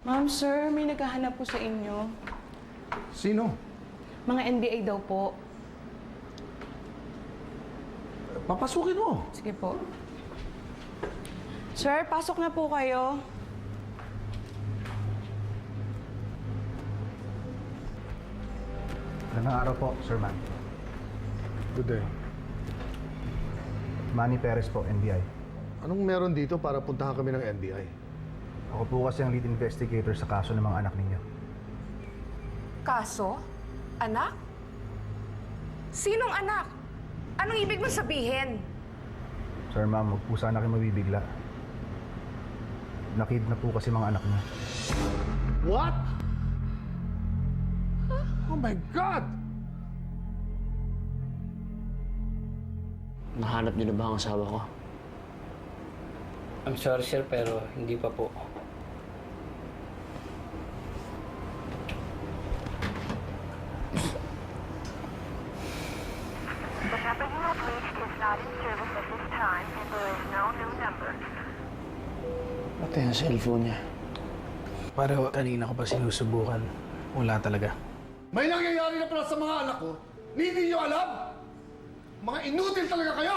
Ma'am, sir, may naghahanap po sa inyo. Sino? Mga NBI daw po. Papasukin mo. Sige po. Sir, pasok na po kayo. Magandang araw po, Sir Manny. Good day. Manny Perez po, NBI. Anong meron dito para puntahan kami ng NBI? Ako po kasi ang lead investigator sa kaso ng mga anak ninyo. Kaso? Anak? Sinong anak? Anong ibig mong sabihin? Sir Ma'am, huwag po sana kayo mabibigla. Nakidnap po kasi mga anak niyo. What? Oh my God! Nahanap niyo na ba ang asawa ko? I'm sorry sir, pero hindi pa po. The number you have reached is not in service at this time and there is no new number. Pati ang cellphone niya. Para kanina ko pa sinusubukan. Wala talaga. May nangyayari na pala sa mga anak ko. Hindi niyo alam? Mga inutil talaga kayo!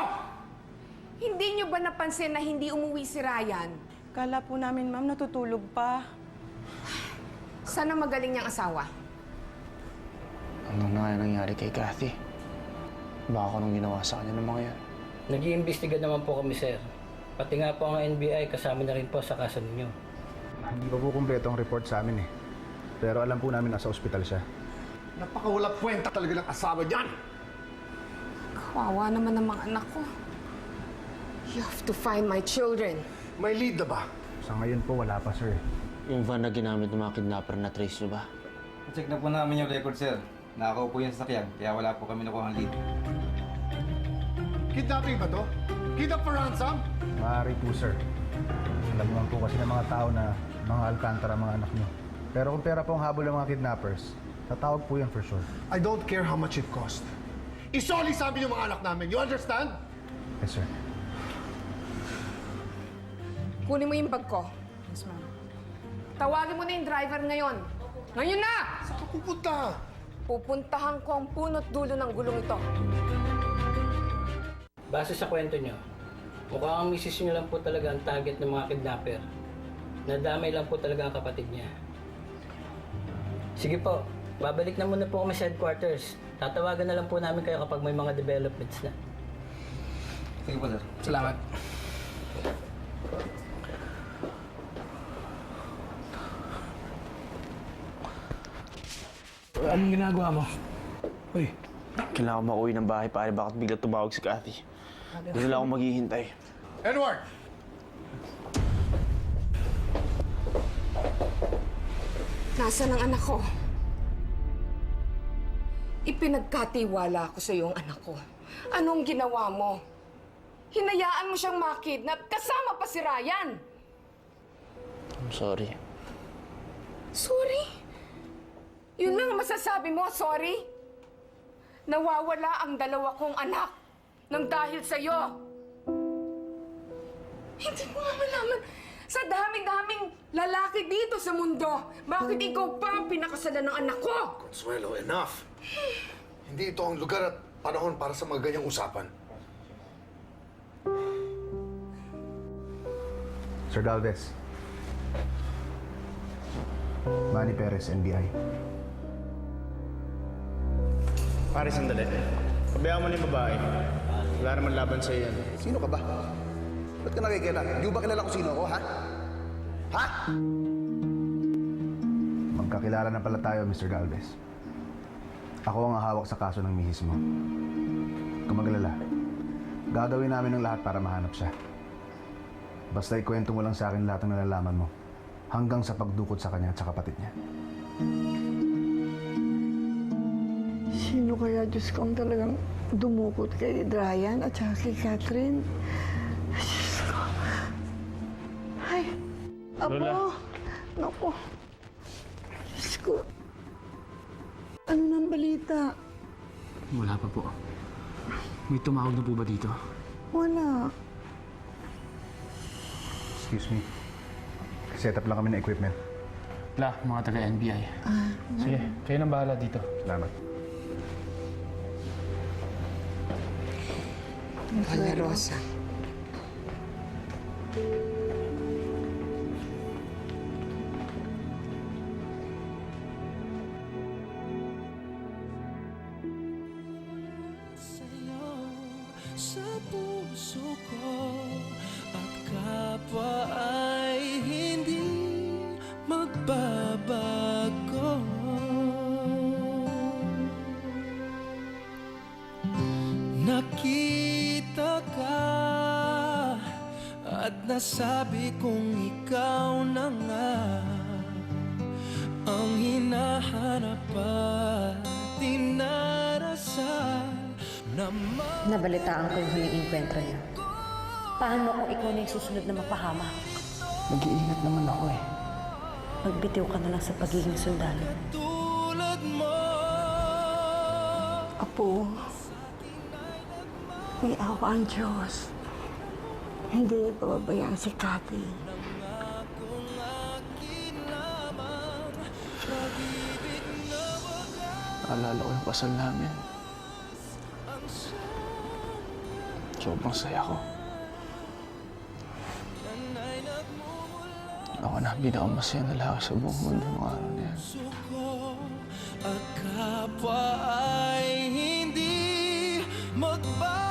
Hindi niyo ba napansin na hindi umuwi si Ryan? Kala po namin, ma'am, natutulog pa. Sana magaling niyang asawa. Ano na nga nangyari kay Kathy? Baka anong ginawa sa kanya ng mga yan? Nag-iimbestiga naman po kami sir. Pati nga po ang NBI kasama na rin po sa kaso ninyo. Hindi pa po kumpleto ang report sa amin eh. Pero alam po namin nasa ospital siya. Napakawala kwenta talaga ng asawa niyan! Kawawa naman ang mga anak ko. You have to find my children. May lead na ba? Sa ngayon po, wala pa, sir. Yung van na ginamit ng mga kidnapper na trace niyo ba? Check na po namin yung record, sir. Nakakaw po yung sasakyan, kaya wala po kami nakuha ang lead. Kidnapping ba to? Kidnap for ransom? Maaari po, sir. Alam naman po kasi ng mga tao na mga Alcantara mga anak niyo. Pero kung pera po ang habol ng mga kidnappers, tatawag po yan for sure. I don't care how much it cost. Isoli sa amin yung mga anak namin. You understand? Yes, sir. Kunin mo yung bag ko. Yes, ma'am. Tawagin mo na yung driver ngayon. Ngayon na! Saan ka pupunta? Pupuntahan ko ang punot dulo ng gulong ito. Base sa kwento nyo, mukhang ang misis nyo lang po talaga ang target ng mga kidnapper. Nadamay lang po talaga ang kapatid niya. Sige po, babalik na muna po kami sa headquarters. Tatawagan na lang po namin kayo kapag may mga developments na. Sige po, sir. Salamat. Anong ginagawa mo? Uy, Kailangan ko makauwi ng bahay, pare. Bakit bigla tumawag si Kathy? Doon lang ako maghihintay. Edward! Nasaan ang anak ko? Ipinagkatiwala ko sa iyo ang anak ko. Anong ginawa mo? Hinayaan mo siyang makidnap kasama pa si Ryan. I'm sorry. Sorry? Yun lang ang masasabi mo, sorry? Nawawala ang dalawa kong anak nang dahil sa'yo. Hindi mo nga malaman, sa dami-daming lalaki dito sa mundo, bakit ikaw pa ang pinakasalan ng anak ko? Consuelo, enough! Hindi ito ang lugar at panahon para sa mga ganyang usapan. Sir Galvez. Manny Perez, NBI. pare sandali. Pabayaan mo na yung babae. Wala naman laban sa yan. Sino ka ba? Ba't ka nakikita? Di mo ba kilala kung sino ako, ha? Ha? Magkakilala na pala tayo, Mr. Galvez. Ako ang hawak sa kaso ng mihis mo. Kung maglala, gagawin namin ang lahat para mahanap siya. Basta ikwento mo lang sa akin lahat ng nalalaman mo. Hanggang sa pagdukot sa kanya at sa kapatid niya. Sino kaya, Diyos ko, ang talagang dumukot kay Ryan at saka kay Catherine? Diyos ko. Ay, Apo. Lola. Naku. Diyos ko. Ano nang balita? Wala pa po. May tumawag na po ba dito? Wala. Excuse me. Set up lang kami ng equipment. mga taga-NBI. Sige, kayo nang bahala dito. Salamat. Hola, Rosa. Sa puso ko at kapwa ay hindi magbabago. Nakita ka at nasabi kong ikaw na nga ang hinahanap at dinarasal. Nabalitaan ko yung huling enkwentro niya. Paano kung ikaw na yung susunod na mapahama? Mag-iingat naman ako eh. Magbitiw ka na lang sa pagiging sundalo. Tulad mo. Apo, may awa ang Diyos. Hindi pababayaan si Cathy. Naalala ko yung kasal namin. Sobrang saya ko. Ako na pinakamasaya na lalaki sa buong mundo ng araw na yan. At kapwa ay hindi magbabago.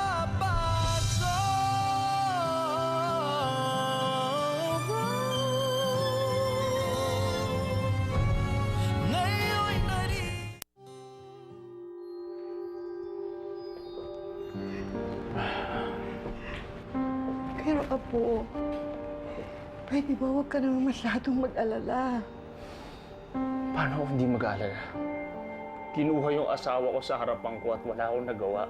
Ngayon'y Pero Apo, pwede ba huwag ka naman masyadong mag-alala? Paano ako hindi mag-aalala? Kinuha yung asawa ko sa harapan ko at wala akong nagawa.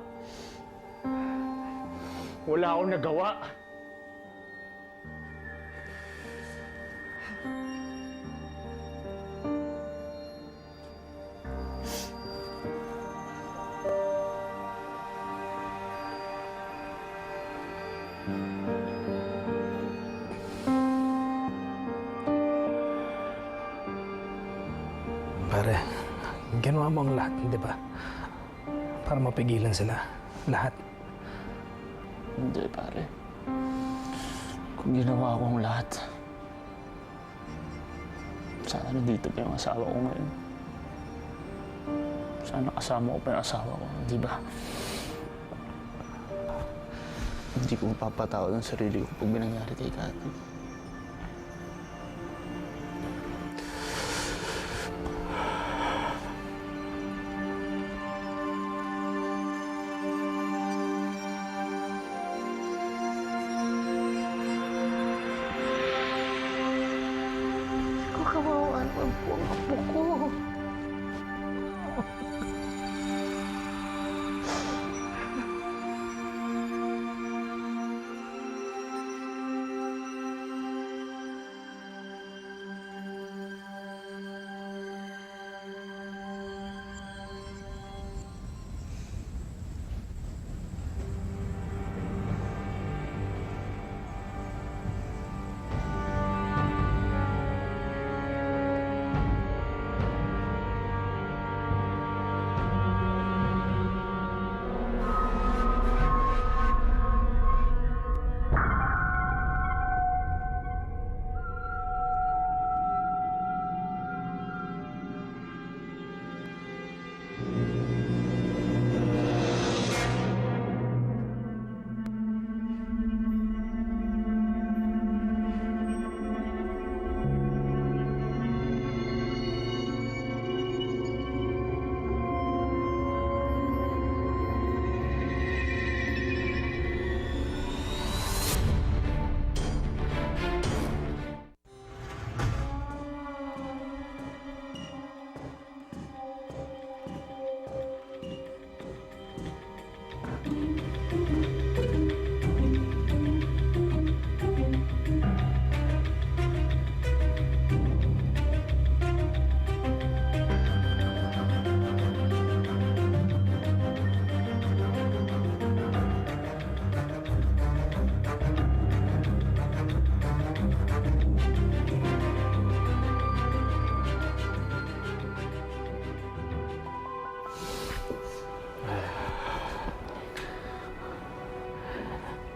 Wala akong nagawa! Pare, ginawa mo ang lahat, di ba? Para mapigilan sila. Lahat. Hindi, pare. Kung ginawa ko ang lahat, sana nandito pa yung asawa ko ngayon. Sana kasama ko pa yung asawa ko, di ba? Hindi ko mapapatawad ang sarili ko pag binangyari kay Cathy. Kawawa naman po ang apo ko.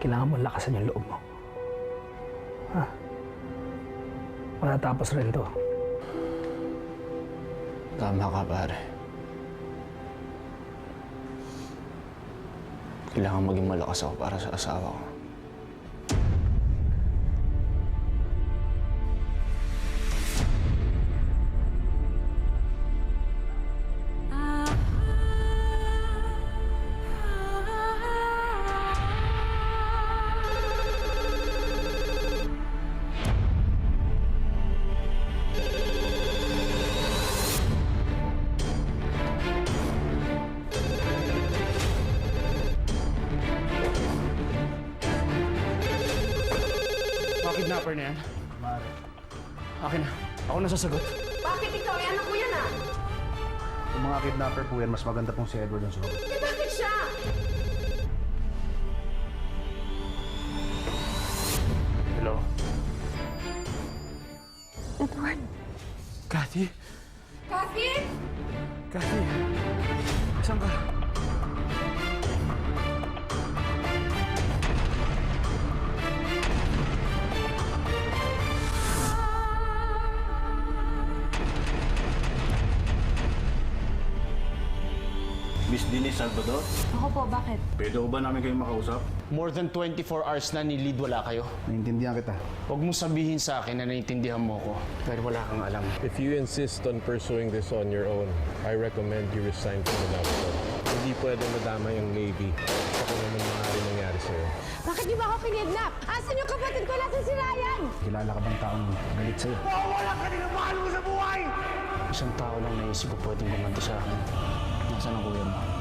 Kailangan mo lakasan yung loob mo. Ha? Matatapos rin to. Tama ka, pare. Kailangan maging malakas ako para sa asawa ko. Kidnapper na yan. Akin na. Ako na sasagot. Bakit ikaw? Anak ko yan ah! Kung mga kidnapper po yan, mas maganda pong si Edward ang sumagot. Eh, bakit siya? Hello? Edward! Kathy? Kathy? Kathy? Saan ka? Miss Denise Salvador? Ako po, bakit? Pwede ko ba namin kayong makausap? More than 24 hours na ni Lead wala kayo. Naiintindihan kita. Huwag mong sabihin sa akin na naiintindihan mo ko. Pero wala kang alam. If you insist on pursuing this on your own, I recommend you resign from the Navico. Hindi pwede madama yung Navy sa kung ano maaari nangyari sa'yo. Bakit niyo ba ako kinidnap? Asan yung kapatid ko? Nasaan si Ryan? Kilala ka bang taong galit sa'yo? Wala ka din ang mahal mo sa buhay! Isang tao lang naisip ko pwedeng gumanti sa akin. Nasaan ang kuya mo?